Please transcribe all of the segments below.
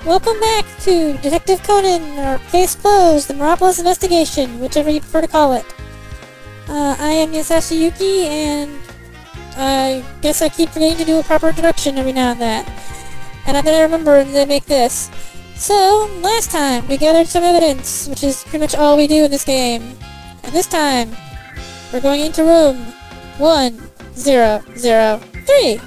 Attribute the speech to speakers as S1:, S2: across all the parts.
S1: Welcome back to Detective Conan, or Case Closed, the Mirapolis investigation, whichever you prefer to call it. I am Yasashi Yuki, and I guess I keep forgetting to do a proper introduction every now and then. And then I remember to make this. So, last time, we gathered some evidence, which is pretty much all we do in this game. And this time, we're going into room 1003.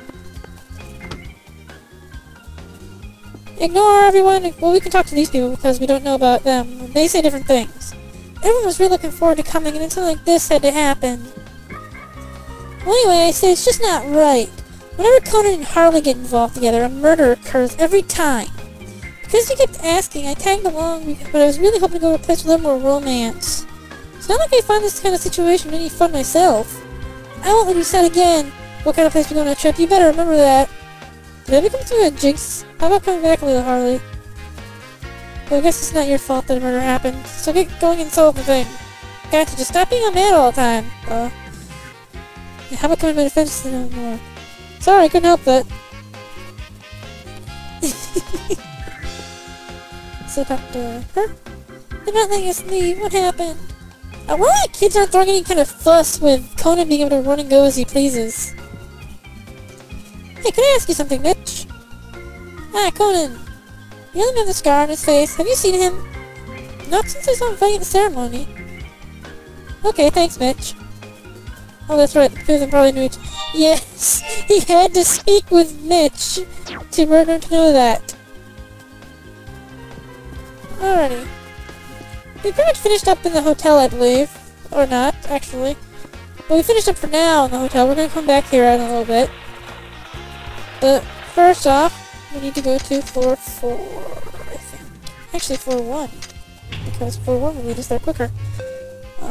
S1: Ignore everyone. Well, we can talk to these people because we don't know about them. They say different things. Everyone was really looking forward to coming, and something like this had to happen. Well, anyway, I say it's just not right. Whenever Conan and Harley get involved together, a murder occurs every time. Because he kept asking, I tagged along, but I was really hoping to go to a place with a little more romance. It's not like I find this kind of situation any fun myself. I won't let you decide again what kind of place we go on a trip. You better remember that. Did I become too a jinx? How about coming back a little, Harley? Well, I guess it's not your fault that a murder happened, so get going and solve the thing. Gotcha, just stop being mad all the time. How about coming to my defense no more? Sorry, I couldn't help that. So talk to her. They're not letting us leave. What happened? Why the kids aren't throwing any kind of fuss with Conan being able to run and go as he pleases? Hey, can I ask you something, Mitch? Ah, Conan. You only have the scar on his face. Have you seen him? Not since I saw him fighting at the ceremony. Okay, thanks, Mitch. Oh, that's right. The two of them probably knew each other. Yes! He had to speak with Mitch to know that. Alrighty. We pretty much finished up in the hotel, I believe. Or not, actually. Well, we finished up for now in the hotel. We're gonna come back here in a little bit. But first off, we need to go to floor 4, I think. Actually, floor 1. Because floor 1 will lead us there quicker.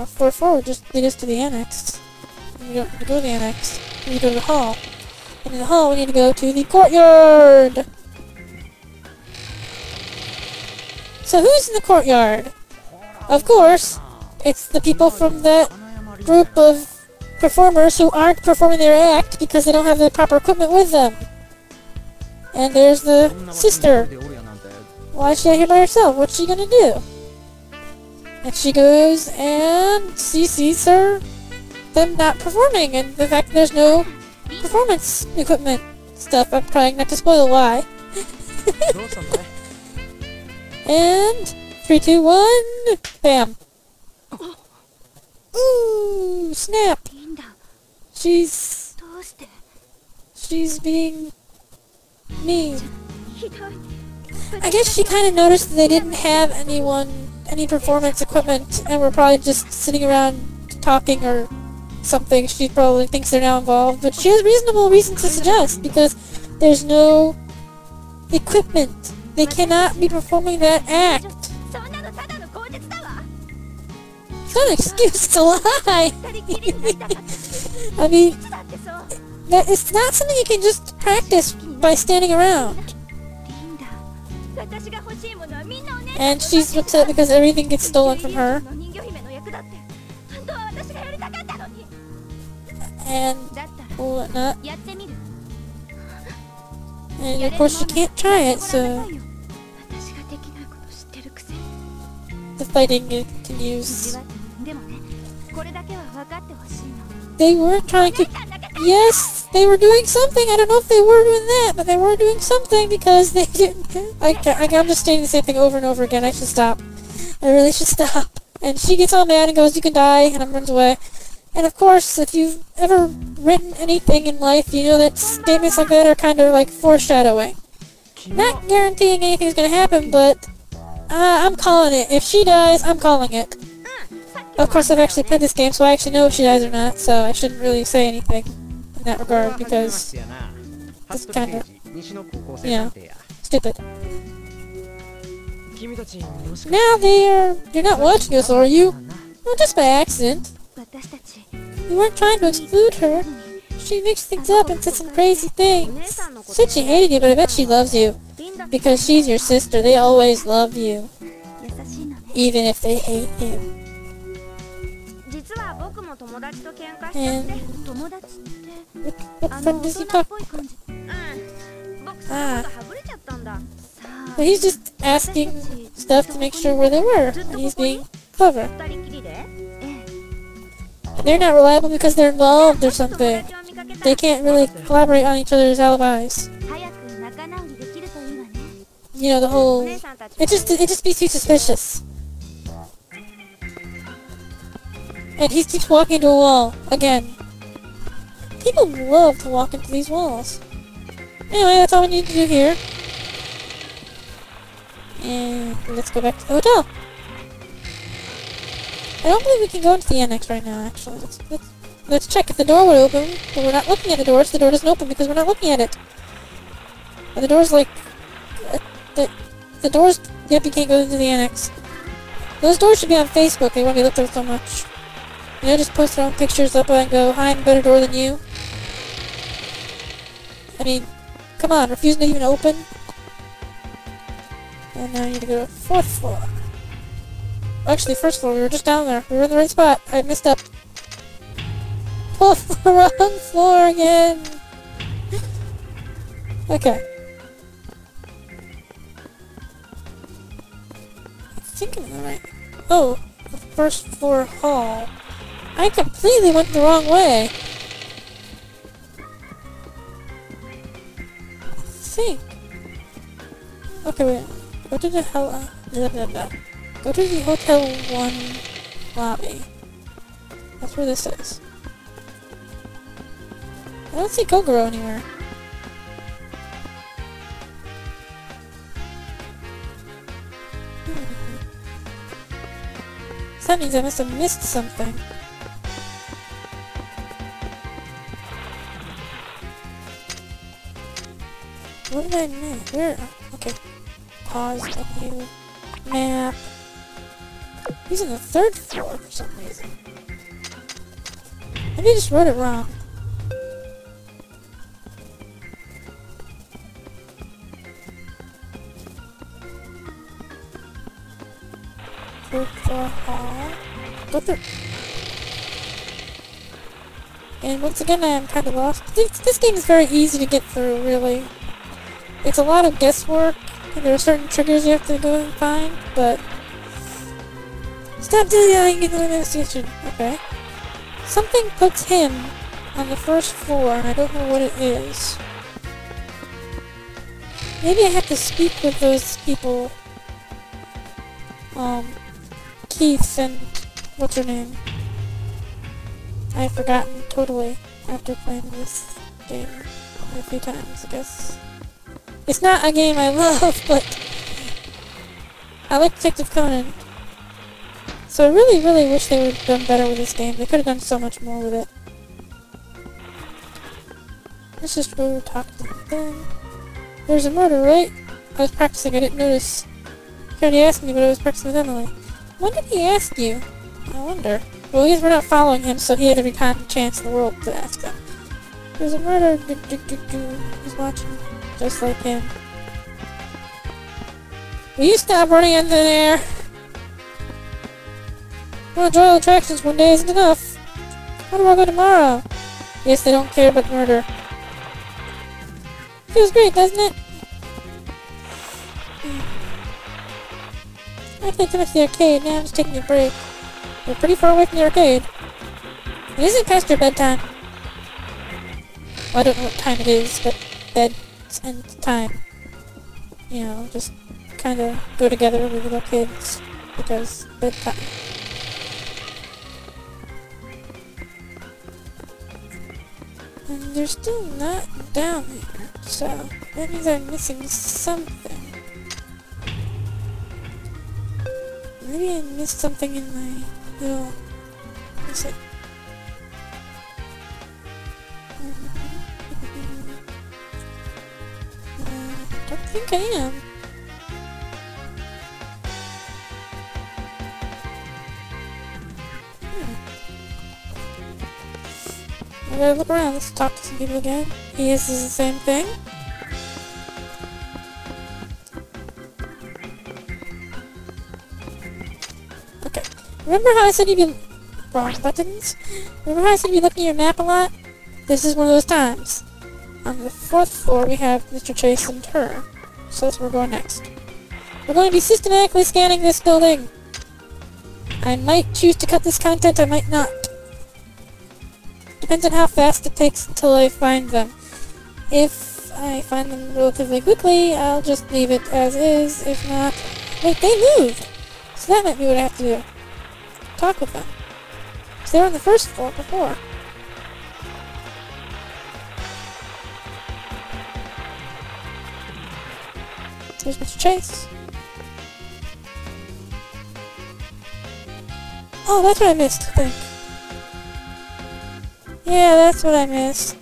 S1: Floor 4 will just lead us to the annex. And we don't need to go to the annex. We need to go to the hall. And in the hall, we need to go to the courtyard! So who's in the courtyard? Of course, it's the people from that group of performers who aren't performing their act because they don't have the proper equipment with them. And there's the sister. Why is she out here by herself? What's she gonna do? And she goes and she sees them not performing, and the fact that there's no performance equipment stuff. I'm trying not to spoil why. And 3, 2, 1, bam. Ooh, snap. She's being mean. I guess she kind of noticed that they didn't have any performance equipment, and were probably just sitting around talking or something. She probably thinks they're now involved, but she has reasonable reason to suggest, because there's no equipment. They cannot be performing that act. It's not an excuse to lie. I mean, it's not something you can just practice by standing around. And she's upset because everything gets stolen from her. And whatnot. And of course she can't try it, so the fighting continues. They were trying to... Yes, they were doing something. I don't know if they were doing that, but they were doing something because they didn't... I'm just saying the same thing over and over again. I should stop. I really should stop. And she gets all mad and goes, you can die, and runs away. And of course, if you've ever written anything in life, you know that statements like that are kind of like foreshadowing. Not guaranteeing anything's gonna happen, but I'm calling it. If she dies, I'm calling it. Of course, I've actually played this game, so I actually know if she dies or not, so I shouldn't really say anything in that regard, because it's kind of, stupid. Now you're not watching us, are you? Well, just by accident. You weren't trying to exclude her. She mixed things up and said some crazy things. Said she hated you, but I bet she loves you. Because she's your sister, they always love you. Even if they hate you. And what friend does he talk to? But he's just asking stuff to make sure where they were, and he's being clever. They're not reliable because they're involved or something. They can't really collaborate on each other's alibis. You know, the whole... It just be too suspicious. And he keeps walking into a wall. Again. People love to walk into these walls. Anyway, that's all we need to do here. And let's go back to the hotel. I don't believe we can go into the annex right now, actually. Let's check if the door would open. But we're not looking at the door, so the door doesn't open because we're not looking at it. But the door's like... The doors... Yep, you can't go into the annex. Those doors should be on Facebook. They won't be looked at so much. You know, just post their own pictures up and go, "Hi, I'm a better door than you." I mean, come on, refusing to even open. And now I need to go to 4th floor. Actually, 1st floor, we were just down there. We were in the right spot. I messed up. Oh, wrong floor again! Okay. I think I'm in the right... Oh, the 1st floor hall. I completely went the wrong way. I think. Okay, wait. Go to the Go to the Hotel 1 lobby. That's where this is. I don't see Gogoro anywhere. So that means I must have missed something. What did I miss? Where? Okay. Pause, W, map. He's on the 3rd floor for some reason. Maybe I just wrote it wrong. Third floor hall. Go through. And once again, I am kind of lost. This game is very easy to get through, really. It's a lot of guesswork, and there are certain triggers you have to go and find, but... Stop dilly-dallying in the investigation. Okay. Something puts him on the 1st floor, and I don't know what it is. Maybe I have to speak with those people. Keith and... what's her name? I've forgotten totally after playing this game a few times, I guess. It's not a game I love, but I like Detective Conan. So I really, really wish they would have done better with this game. They could have done so much more with it. Let's just go talk to them. There's a murder, right? I was practicing, I didn't notice. He already asked me, but I was practicing with Emily. When did he ask you? I wonder. Well, we're not following him, so he had every kind of chance in the world to ask them. There's a murder. He's watching. Just like him. Will you stop running into the air? Well, enjoy all attractions one day isn't enough. Where do I go tomorrow? Yes, they don't care about murder. Feels great, doesn't it? I played too much the arcade, now I'm just taking a break. We're pretty far away from the arcade. It isn't past your bedtime. Well, I don't know what time it is, but bed and time, you know, just kind of go together with little kids, because bedtime. And they're still not down there, so that means I'm missing something. Maybe I missed something in my little... What is it? I don't think I am. I gotta look around. Let's talk to some people again. Yes, this is the same thing. Okay. Remember how I said you'd be... Wrong buttons? Remember how I said you'd be looking at your map a lot? This is one of those times. On the 4th floor, we have Mr. Chase and her. So that's where we're going next. We're going to be systematically scanning this building. I might choose to cut this content, I might not. Depends on how fast it takes until I find them. If I find them relatively quickly, I'll just leave it as is. If not... Wait, they moved! So that might be what I have to do. Talk with them. Because they were on the first floor before. There's Mr. Chase. Oh, that's what I missed, I think. Yeah, that's what I missed.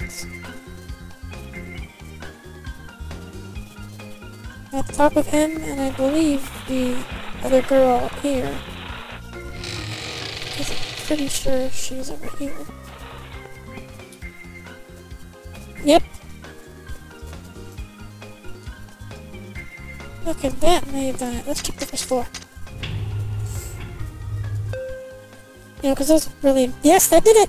S1: I have to talk with him, and I believe the other girl up here. Because I'm pretty sure she's over here. Yep. Okay, that may have done it. Let's check the first floor. You know, because those really... Yes, that did it!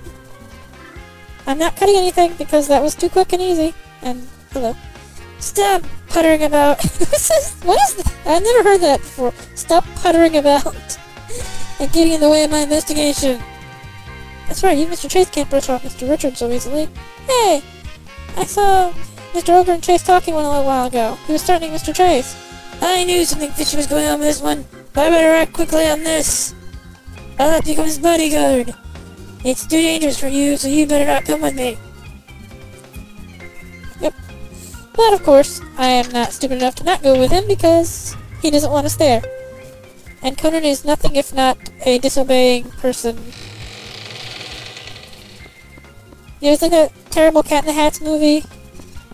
S1: I'm not cutting anything because that was too quick and easy. And, hello. Stop puttering about. What is that? I've never heard that before. Stop puttering about and getting in the way of my investigation. That's right, you and Mr. Chase can't brush off Mr. Richard so easily. Hey! I saw Mr. Ogre and Chase talking one a little while ago. He was threatening Mr. Chase. I knew something fishy was going on with this one, but I better act quickly on this. I'll have to become his bodyguard. It's too dangerous for you, so you better not come with me. Yep. But of course, I am not stupid enough to not go with him because he doesn't want us there. And Conan is nothing if not a disobeying person. You know, it's like a terrible Cat in the Hats movie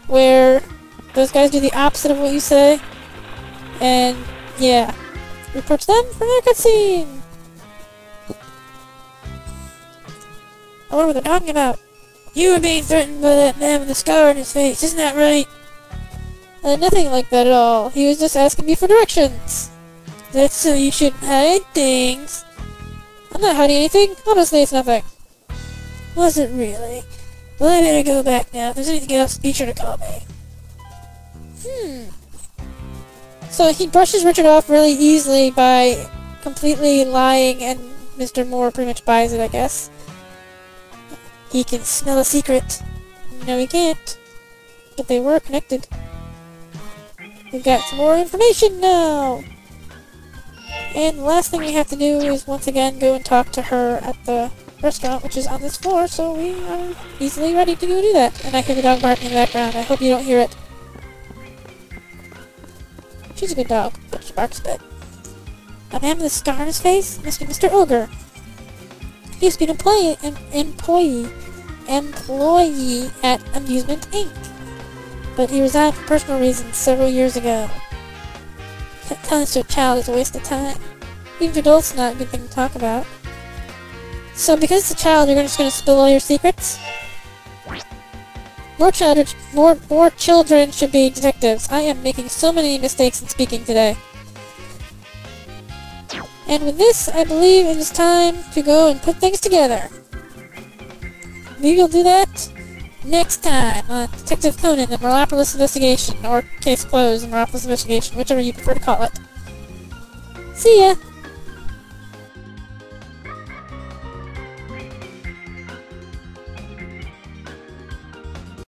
S1: where those guys do the opposite of what you say. And, yeah. Reports them for their cutscene! I wonder what they're talking about. You were being threatened by that man with the scar on his face, isn't that right? Nothing like that at all. He was just asking me for directions. That's so you shouldn't hide things. I'm not hiding anything. Honestly, it's nothing. Was it really? Well, I better go back now. If there's anything else, be sure to call me. So he brushes Richard off really easily by completely lying, and Mr. Moore pretty much buys it, I guess. He can smell a secret. No, he can't. But they were connected. We've got some more information now! And the last thing we have to do is once again go and talk to her at the restaurant, which is on this floor, so we are easily ready to go do that. And I hear the dog barking in the background. I hope you don't hear it. She's a good dog, but she barks a bit. A man with a scar on his face must be Mr. Ogre. He used to be an employee at Amusement Inc. But he resigned for personal reasons several years ago. Telling this to a child is a waste of time. Even to adults, not a good thing to talk about. So because it's a child, you're just going to spill all your secrets? More children should be detectives. I am making so many mistakes in speaking today. And with this, I believe it is time to go and put things together. Maybe we'll do that next time on Detective Conan, the Mirapolis Investigation, or Case Closed, the Mirapolis Investigation, whichever you prefer to call it. See ya!